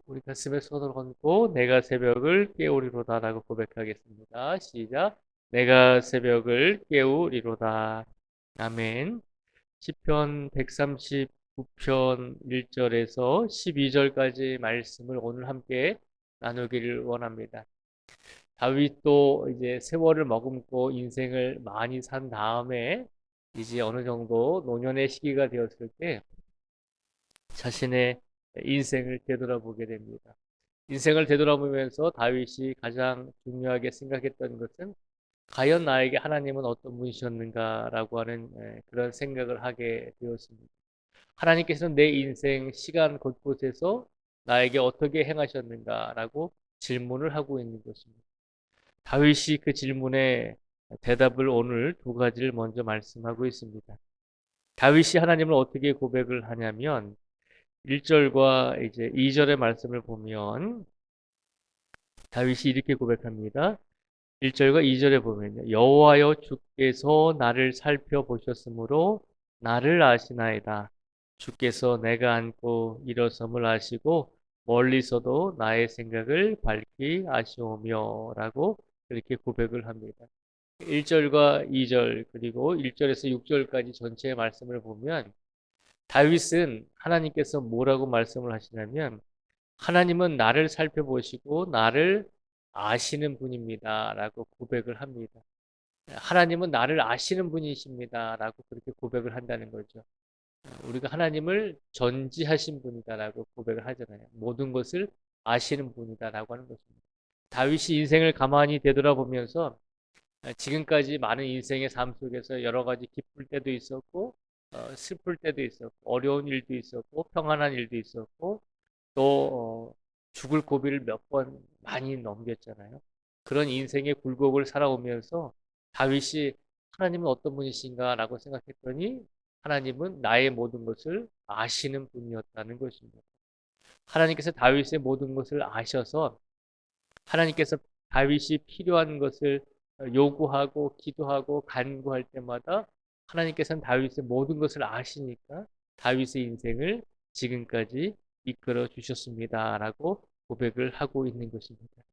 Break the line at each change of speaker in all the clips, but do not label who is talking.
우리 가슴에 손을 얹고 내가 새벽을 깨우리로다 라고 고백하겠습니다. 시작. 내가 새벽을 깨우리로다. 아멘. 시편 139편 1절에서 12절까지 말씀을 오늘 함께 나누기를 원합니다. 다윗도 이제 세월을 머금고 인생을 많이 산 다음에 이제 어느 정도 노년의 시기가 되었을 때 자신의 인생을 되돌아보게 됩니다. 인생을 되돌아보면서 다윗이 가장 중요하게 생각했던 것은 과연 나에게 하나님은 어떤 분이셨는가라고 하는 그런 생각을 하게 되었습니다. 하나님께서는 내 인생 시간 곳곳에서 나에게 어떻게 행하셨는가라고 질문을 하고 있는 것입니다. 다윗이 그 질문에 대답을 오늘 두 가지를 먼저 말씀하고 있습니다. 다윗이 하나님을 어떻게 고백을 하냐면 1절과 이제 2절의 말씀을 보면 다윗이 이렇게 고백합니다. 1절과 2절에 보면요. 여호와여 주께서 나를 살펴보셨으므로 나를 아시나이다. 주께서 내가 앉고 일어섬을 아시고 멀리서도 나의 생각을 밝히 아시오며 라고 그렇게 고백을 합니다. 1절과 2절 그리고 1절에서 6절까지 전체의 말씀을 보면 다윗은 하나님께서 뭐라고 말씀을 하시냐면 하나님은 나를 살펴보시고 나를 아시는 분입니다. 라고 고백을 합니다. 하나님은 나를 아시는 분이십니다. 라고 그렇게 고백을 한다는 거죠. 우리가 하나님을 전지하신 분이다라고 고백을 하잖아요. 모든 것을 아시는 분이다라고 하는 것입니다. 다윗이 인생을 가만히 되돌아보면서 지금까지 많은 인생의 삶 속에서 여러 가지 기쁠 때도 있었고 슬플 때도 있었고 어려운 일도 있었고 평안한 일도 있었고 또 죽을 고비를 몇 번 많이 넘겼잖아요. 그런 인생의 굴곡을 살아오면서 다윗이 하나님은 어떤 분이신가라고 생각했더니 하나님은 나의 모든 것을 아시는 분이었다는 것입니다. 하나님께서 다윗의 모든 것을 아셔서 하나님께서 다윗이 필요한 것을 요구하고 기도하고 간구할 때마다 하나님께서는 다윗의 모든 것을 아시니까 다윗의 인생을 지금까지 이끌어 주셨습니다라고 고백을 하고 있는 것입니다.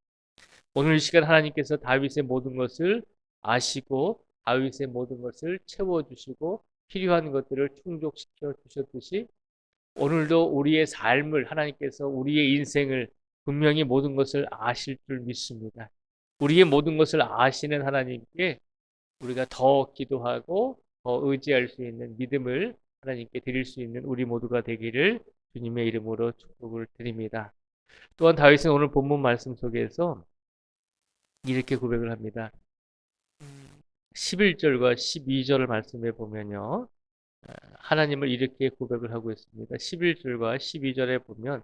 오늘 이 시간 하나님께서 다윗의 모든 것을 아시고 다윗의 모든 것을 채워주시고 필요한 것들을 충족시켜 주셨듯이 오늘도 우리의 삶을 하나님께서 우리의 인생을 분명히 모든 것을 아실 줄 믿습니다. 우리의 모든 것을 아시는 하나님께 우리가 더 기도하고 더 의지할 수 있는 믿음을 하나님께 드릴 수 있는 우리 모두가 되기를 주님의 이름으로 축복을 드립니다. 또한 다윗은 오늘 본문 말씀 속에서 이렇게 고백을 합니다. 11절과 12절을 말씀해 보면요. 하나님을 이렇게 고백을 하고 있습니다. 11절과 12절에 보면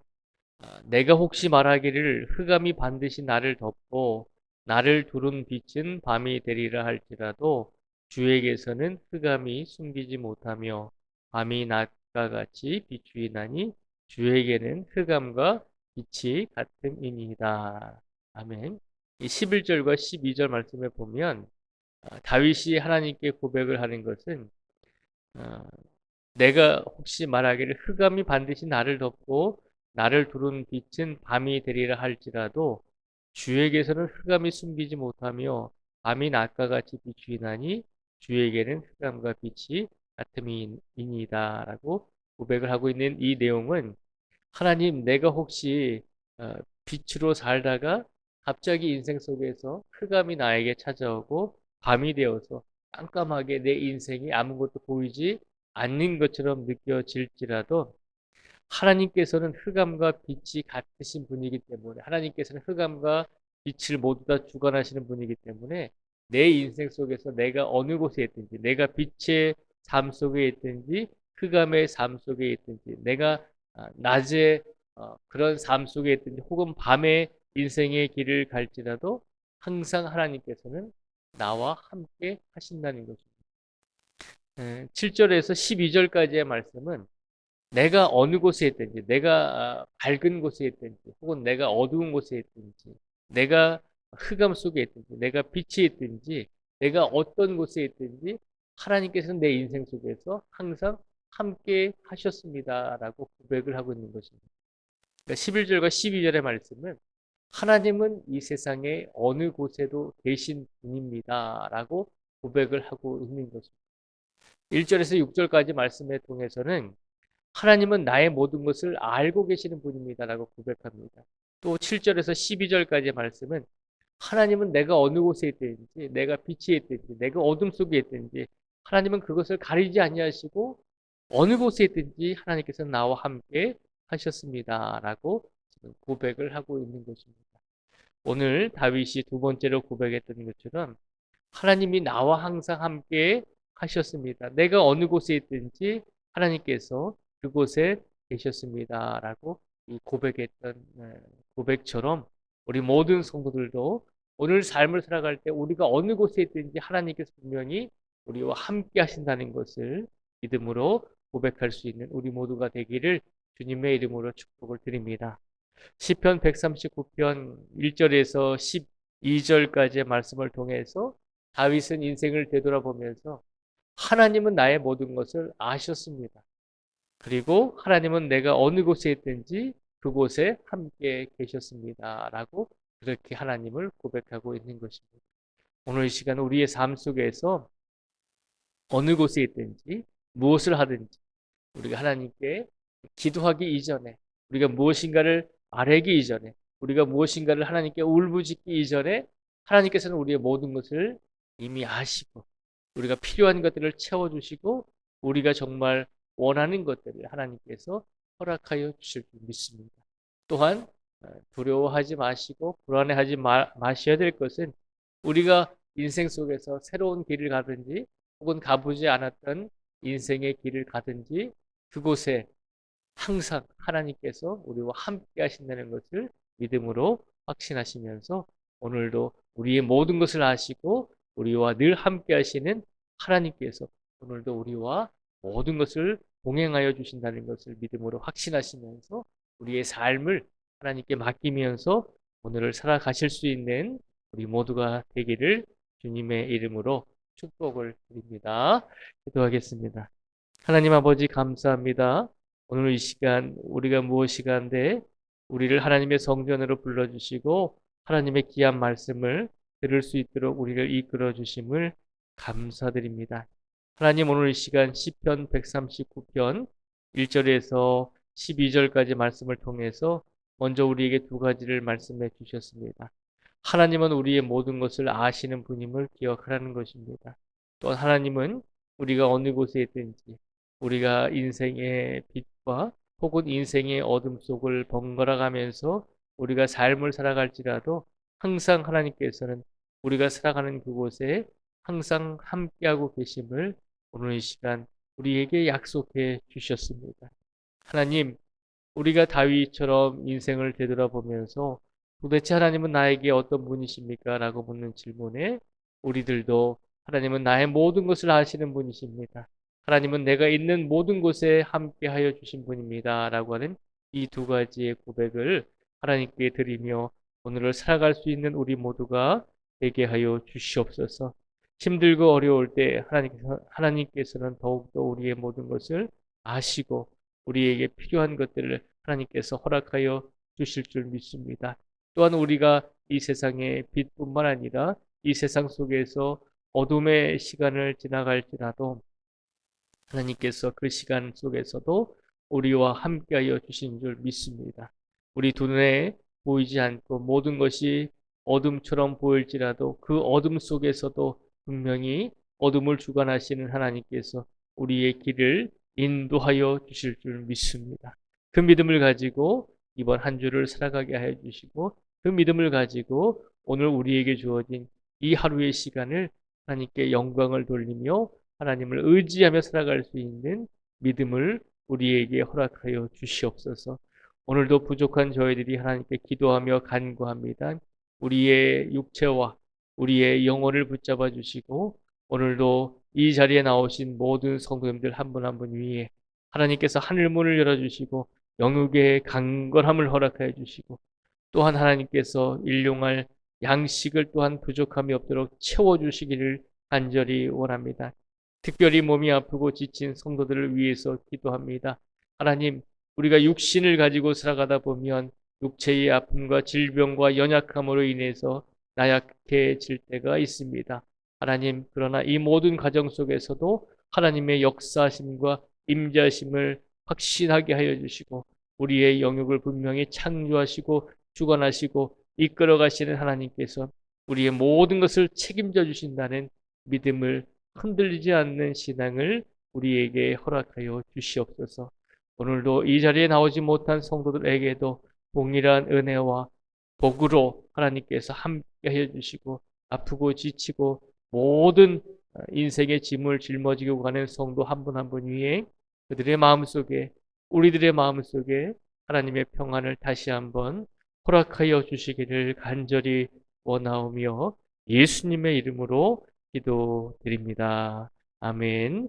내가 혹시 말하기를 흑암이 반드시 나를 덮고 나를 두른 빛은 밤이 되리라 할지라도 주에게서는 흑암이 숨기지 못하며 밤이 낮과 같이 비추이나니 주에게는 흑암과 빛이 같음이니이다. 아멘. 이 11절과 12절 말씀에 보면 다윗이 하나님께 고백을 하는 것은 어, 내가 혹시 말하기를 흑암이 반드시 나를 덮고 나를 두른 빛은 밤이 되리라 할지라도 주에게서는 흑암이 숨기지 못하며 밤이 낮과 같이 비추이나니 주에게는 흑암과 빛이 같음이니이다 라고 고백을 하고 있는 이 내용은 하나님 내가 혹시 빛으로 살다가 갑자기 인생 속에서 흑암이 나에게 찾아오고 밤이 되어서 깜깜하게 내 인생이 아무것도 보이지 않는 것처럼 느껴질지라도 하나님께서는 흑암과 빛이 같으신 분이기 때문에 하나님께서는 흑암과 빛을 모두 다 주관하시는 분이기 때문에 내 인생 속에서 내가 어느 곳에 있든지 내가 빛의 삶 속에 있든지 흑암의 삶 속에 있든지 내가 낮에 그런 삶 속에 있든지 혹은 밤에 인생의 길을 갈지라도 항상 하나님께서는 나와 함께 하신다는 것입니다. 7절에서 12절까지의 말씀은 내가 어느 곳에 있든지, 내가 밝은 곳에 있든지, 혹은 내가 어두운 곳에 있든지, 내가 흑암 속에 있든지, 내가 빛에 있든지, 내가 어떤 곳에 있든지, 하나님께서는 내 인생 속에서 항상 함께 하셨습니다라고 고백을 하고 있는 것입니다. 그러니까 11절과 12절의 말씀은 하나님은 이 세상의 어느 곳에도 계신 분입니다. 라고 고백을 하고 있는 것입니다. 1절에서 6절까지 말씀에 통해서는 하나님은 나의 모든 것을 알고 계시는 분입니다. 라고 고백합니다. 또 7절에서 12절까지의 말씀은 하나님은 내가 어느 곳에 있든지, 내가 빛에 있든지, 내가 어둠 속에 있든지, 하나님은 그것을 가리지 아니하시고 어느 곳에 있든지 하나님께서 나와 함께 하셨습니다. 라고 지금 고백을 하고 있는 것입니다. 오늘 다윗이 두 번째로 고백했던 것처럼 하나님이 나와 항상 함께 하셨습니다. 내가 어느 곳에 있든지 하나님께서 그곳에 계셨습니다. 라고 이 고백했던 고백처럼 우리 모든 성도들도 오늘 삶을 살아갈 때 우리가 어느 곳에 있든지 하나님께서 분명히 우리와 함께 하신다는 것을 믿음으로 고백할 수 있는 우리 모두가 되기를 주님의 이름으로 축복을 드립니다. 시편 139편 1절에서 12절까지의 말씀을 통해서 다윗은 인생을 되돌아보면서 하나님은 나의 모든 것을 아셨습니다. 그리고 하나님은 내가 어느 곳에 있든지 그곳에 함께 계셨습니다. 라고 그렇게 하나님을 고백하고 있는 것입니다. 오늘 이 시간 우리의 삶 속에서 어느 곳에 있든지 무엇을 하든지 우리가 하나님께 기도하기 이전에 우리가 무엇인가를 아뢰기 이전에 우리가 무엇인가를 하나님께 울부짖기 이전에 하나님께서는 우리의 모든 것을 이미 아시고 우리가 필요한 것들을 채워주시고 우리가 정말 원하는 것들을 하나님께서 허락하여 주실 줄 믿습니다. 또한 두려워하지 마시고 불안해하지 마셔야 될 것은 우리가 인생 속에서 새로운 길을 가든지 혹은 가보지 않았던 인생의 길을 가든지 그곳에 항상 하나님께서 우리와 함께 하신다는 것을 믿음으로 확신하시면서 오늘도 우리의 모든 것을 아시고 우리와 늘 함께 하시는 하나님께서 오늘도 우리와 모든 것을 동행하여 주신다는 것을 믿음으로 확신하시면서 우리의 삶을 하나님께 맡기면서 오늘을 살아가실 수 있는 우리 모두가 되기를 주님의 이름으로 축복을 드립니다. 기도하겠습니다. 하나님 아버지 감사합니다. 오늘 이 시간 우리가 무엇이간데 우리를 하나님의 성전으로 불러주시고 하나님의 귀한 말씀을 들을 수 있도록 우리를 이끌어 주심을 감사드립니다. 하나님 오늘 이 시간 시편 139편 1절에서 12절까지 말씀을 통해서 먼저 우리에게 두 가지를 말씀해 주셨습니다. 하나님은 우리의 모든 것을 아시는 분임을 기억하라는 것입니다. 또한 하나님은 우리가 어느 곳에 있든지 우리가 인생의 빛과 혹은 인생의 어둠 속을 번갈아 가면서 우리가 삶을 살아갈지라도 항상 하나님께서는 우리가 살아가는 그곳에 항상 함께하고 계심을 오늘 이 시간 우리에게 약속해 주셨습니다. 하나님, 우리가 다윗처럼 인생을 되돌아보면서 도대체 하나님은 나에게 어떤 분이십니까? 라고 묻는 질문에 우리들도 하나님은 나의 모든 것을 아시는 분이십니다. 하나님은 내가 있는 모든 곳에 함께하여 주신 분입니다. 라고 하는 이 두 가지의 고백을 하나님께 드리며 오늘을 살아갈 수 있는 우리 모두가 되게 하여 주시옵소서. 힘들고 어려울 때 하나님께서는 더욱더 우리의 모든 것을 아시고 우리에게 필요한 것들을 하나님께서 허락하여 주실 줄 믿습니다. 또한 우리가 이 세상의 빛뿐만 아니라 이 세상 속에서 어둠의 시간을 지나갈지라도 하나님께서 그 시간 속에서도 우리와 함께하여 주신 줄 믿습니다. 우리 두 눈에 보이지 않고 모든 것이 어둠처럼 보일지라도 그 어둠 속에서도 분명히 어둠을 주관하시는 하나님께서 우리의 길을 인도하여 주실 줄 믿습니다. 그 믿음을 가지고 이번 한 주를 살아가게 하여 주시고 그 믿음을 가지고 오늘 우리에게 주어진 이 하루의 시간을 하나님께 영광을 돌리며 하나님을 의지하며 살아갈 수 있는 믿음을 우리에게 허락하여 주시옵소서. 오늘도 부족한 저희들이 하나님께 기도하며 간구합니다. 우리의 육체와 우리의 영혼을 붙잡아 주시고 오늘도 이 자리에 나오신 모든 성도님들 한 분 한 분 위에 하나님께서 하늘문을 열어주시고 영육의 강건함을 허락하여 주시고 또한 하나님께서 일용할 양식을 또한 부족함이 없도록 채워주시기를 간절히 원합니다. 특별히 몸이 아프고 지친 성도들을 위해서 기도합니다. 하나님, 우리가 육신을 가지고 살아가다 보면 육체의 아픔과 질병과 연약함으로 인해서 나약해질 때가 있습니다. 하나님, 그러나 이 모든 과정 속에서도 하나님의 역사심과 임재하심을 확신하게 하여 주시고 우리의 영역을 분명히 창조하시고 주관하시고 이끌어 가시는 하나님께서 우리의 모든 것을 책임져 주신다는 믿음을 흔들리지 않는 신앙을 우리에게 허락하여 주시옵소서. 오늘도 이 자리에 나오지 못한 성도들에게도 동일한 은혜와 복으로 하나님께서 함께 해 주시고 아프고 지치고 모든 인생의 짐을 짊어지고 가는 성도 한 분 한 분 위에 그들의 마음속에 우리들의 마음속에 하나님의 평안을 다시 한번 허락하여 주시기를 간절히 원하오며 예수님의 이름으로 기도드립니다. 아멘.